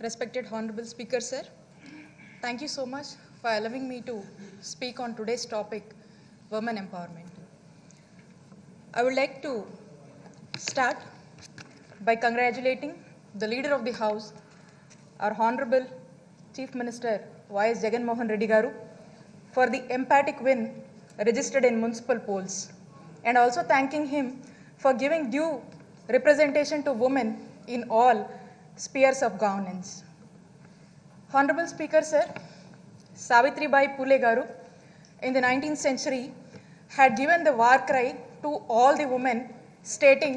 Respected Honorable Speaker, sir, thank you so much for allowing me to speak on today's topic, women empowerment. I would like to start by congratulating the Leader of the House, our Honorable Chief Minister Y.S. Jagan Mohan Reddy Garu, for the emphatic win registered in municipal polls, and also thanking him for giving due representation to women in all spheres of governance. Honorable Speaker, sir, Savitribai Phule Garu in the 19th century had given the war cry to all the women, stating,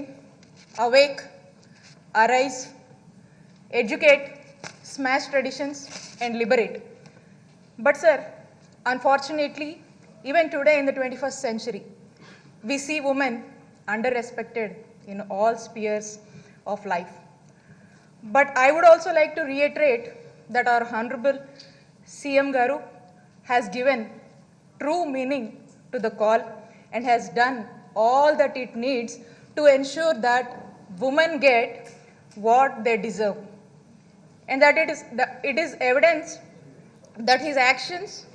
"Awake, arise, educate, smash traditions, and liberate." But sir, unfortunately, even today in the 21st century, we see women under-respected in all spheres of life. But I would also like to reiterate that our Honorable CM Garu has given true meaning to the call and has done all that it needs to ensure that women get what they deserve. And that it is evidence that his actions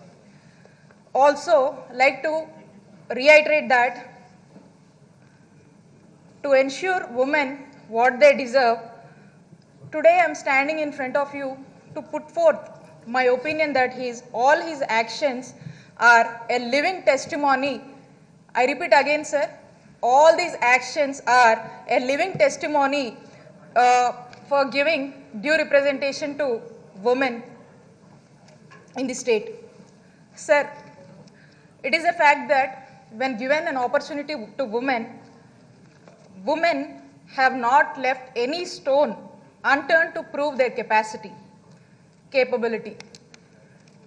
also like to reiterate that to ensure women what they deserve. Today I am standing in front of you to put forth my opinion that all his actions are a living testimony. I repeat again, sir, all these actions are a living testimony for giving due representation to women in the state. Sir, it is a fact that when given an opportunity to women, women have not left any stone unturned to prove their capability.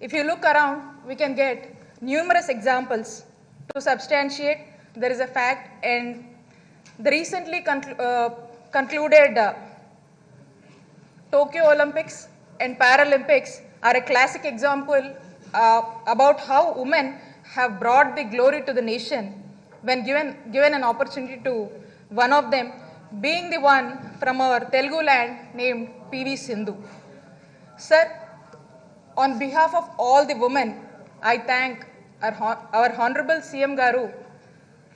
If you look around, we can get numerous examples to substantiate there is a fact, and the recently concluded Tokyo Olympics and Paralympics are a classic example about how women have brought the glory to the nation when given an opportunity to one of them being the one from our Telugu land named P.V. Sindhu. Sir, on behalf of all the women, I thank our Honorable CM Garu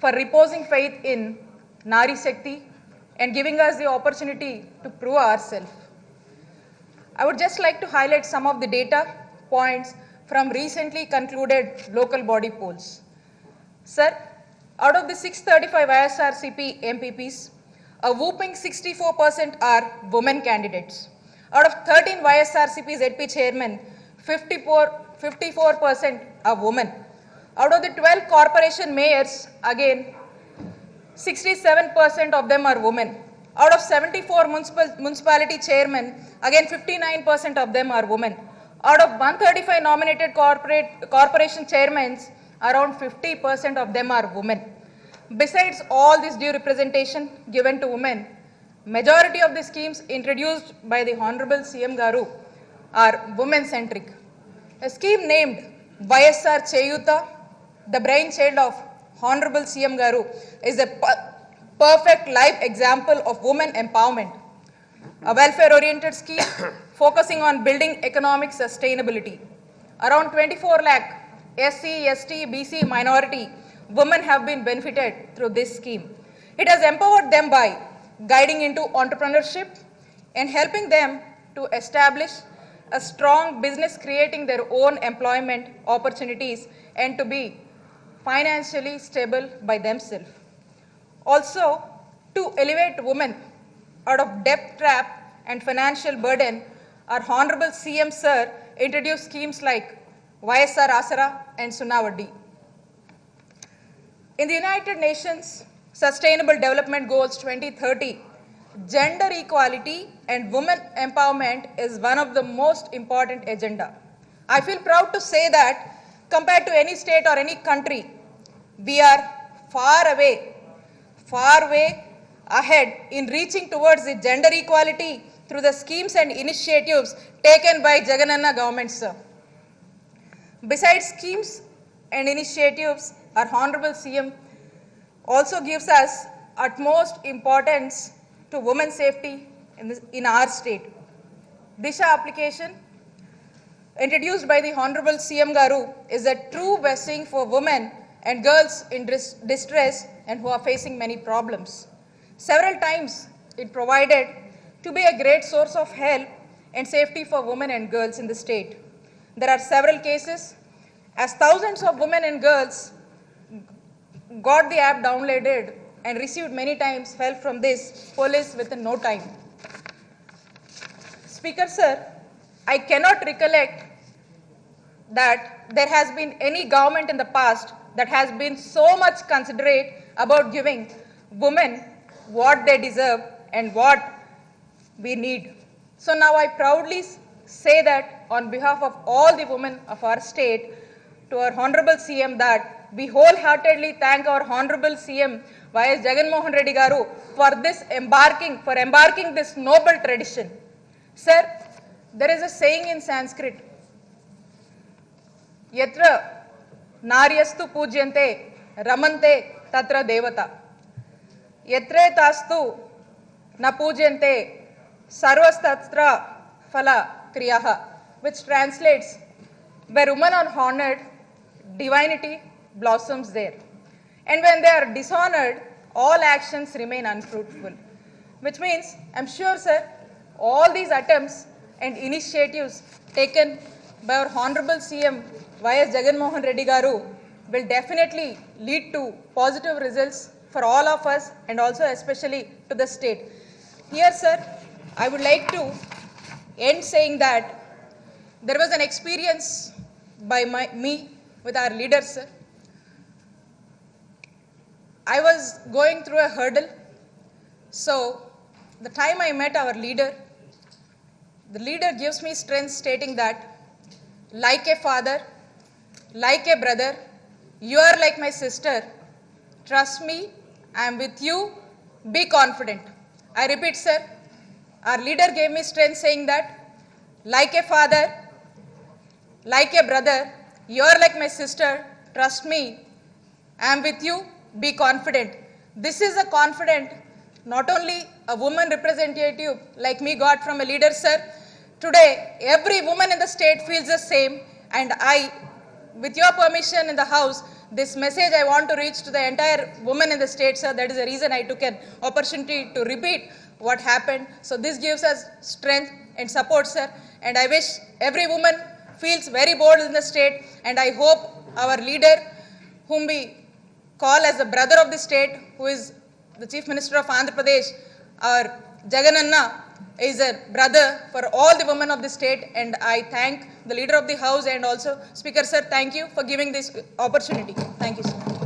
for reposing faith in Nari Shakti and giving us the opportunity to prove ourselves. I would just like to highlight some of the data points from recently concluded local body polls. Sir, out of the 635 ISRCP MPPs, a whooping 64% are women candidates. Out of 13 YSRCP ZP chairmen, 54% are women. Out of the 12 corporation mayors, again, 67% of them are women. Out of 74 municipality chairmen, again 59% of them are women. Out of 135 nominated corporation chairmen, around 50% of them are women. Besides all this due representation given to women, majority of the schemes introduced by the Honorable CM Garu are women-centric. A scheme named YSR Cheyuta, the brainchild of Honorable CM Garu, is a perfect live example of women empowerment. A welfare-oriented scheme focusing on building economic sustainability. Around 24 lakh SC, ST, BC, minority women have been benefited through this scheme. It has empowered them by guiding into entrepreneurship and helping them to establish a strong business, creating their own employment opportunities and to be financially stable by themselves. Also, to elevate women out of debt trap and financial burden, our Honorable CM Sir introduced schemes like YSR Asara and Sunavaddi. In the United Nations Sustainable Development Goals 2030, gender equality and women empowerment is one of the most important agenda. I feel proud to say that compared to any state or any country, we are far way ahead in reaching towards the gender equality through the schemes and initiatives taken by Jagananna government, sir. Besides schemes and initiatives, our Honorable CM also gives us utmost importance to women's safety in our state. Disha application introduced by the Honorable CM Garu is a true blessing for women and girls in distress and who are facing many problems. Several times it provided to be a great source of help and safety for women and girls in the state. There are several cases as thousands of women and girls got the app downloaded and received many times help from this police within no time. Speaker sir, I cannot recollect that there has been any government in the past that has been so much considerate about giving women what they deserve and what we need. So now I proudly say that on behalf of all the women of our state to our Honorable CM that we wholeheartedly thank our Honorable CM Y.S. Jagan Mohan Reddy Garu for embarking this noble tradition. Sir, there is a saying in Sanskrit, Yatra Naryastu Pujyante Ramante Tatra Devata. Yatre Tastu Na Pujyante Sarvastatra Phala Kriyaha, which translates, where women are honored, divinity blossoms there. And when they are dishonored, all actions remain unfruitful. Which means, I'm sure, sir, all these attempts and initiatives taken by our Honorable CM Y.S. Jagan Mohan Reddy Garu will definitely lead to positive results for all of us and also especially to the state. Here, sir, I would like to end saying that there was an experience by me with our leader, sir. I was going through a hurdle. So the time I met our leader, the leader gives me strength stating that, like a father, like a brother, you are like my sister. Trust me, I am with you. Be confident. I repeat, sir, our leader gave me strength saying that, like a father, like a brother, you are like my sister. Trust me, I am with you. Be confident. This is a confident not only a woman representative like me got from a leader, sir. Today, every woman in the state feels the same, and I, with your permission in the House, this message I want to reach to the entire women in the state, sir. That is the reason I took an opportunity to repeat what happened. So this gives us strength and support, sir. And I wish every woman feels very bold in the state, and I hope our leader, whom we call as the brother of the state, who is the Chief Minister of Andhra Pradesh, our Jagananna, is a brother for all the women of the state, and I thank the Leader of the House and also Speaker, sir, thank you for giving this opportunity. Thank you, sir.